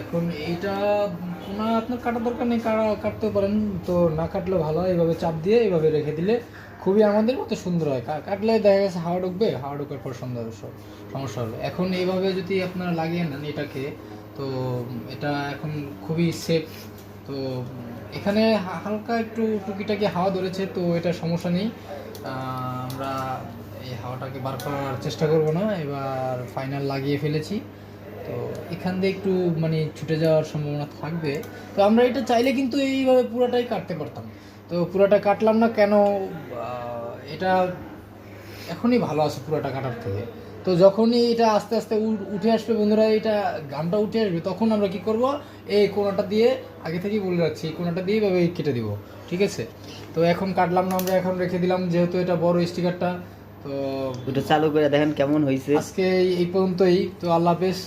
এখন এইটা কোনা আপনার কাটার দরকার নেই, কাটতে পারেন, তো না কাটলে ভালো হয়। এইভাবে চাপ দিয়ে এইভাবে রেখে দিলে খুবই আমাদের মতো সুন্দর হয়। কাটলে দেখা গেছে হাওয়া ঢুকবে, হাওয়া ঢোকার পর সমস্যা হবে। এখন এইভাবে যদি আপনারা লাগিয়ে নেন এটাকে, তো এটা এখন খুবই সেফ। তো এখানে হালকা একটু টুকিটাকি হাওয়া ধরেছে, তো এটা সমস্যা নেই। আমরা এই হাওয়াটাকে বার করার চেষ্টা করব না, এবার ফাইনাল লাগিয়ে ফেলেছি। তো এখান দিয়ে একটু মানে ছুটে যাওয়ার সম্ভাবনা থাকবে। তো আমরা এটা চাইলে কিন্তু এইভাবে পুরোটাই কাটতে পারতাম, তো পুরোটা কাটলাম না কেন? এটা এখনই ভালো আছে পুরোটা কাটার থেকে। তো যখনই এটা আস্তে আস্তে উঠে আসবে বন্ধুরা, এটা গামটা উঠে আসবে, তখন আমরা কি করব, এই কোনাটা দিয়ে, আগে থেকেই বলে রাখছি, এই কোনাটা দিয়ে এভাবে কেটে দিব। ঠিক আছে? তো এখন কাটলাম না আমরা, এখন রেখে দিলাম, যেহেতু এটা বড় স্টিকারটা। তো ওটা চালু করে দেখেন কেমন হয়েছে। আজকে এই পর্যন্তই। তো আল্লাহ হাফেজ।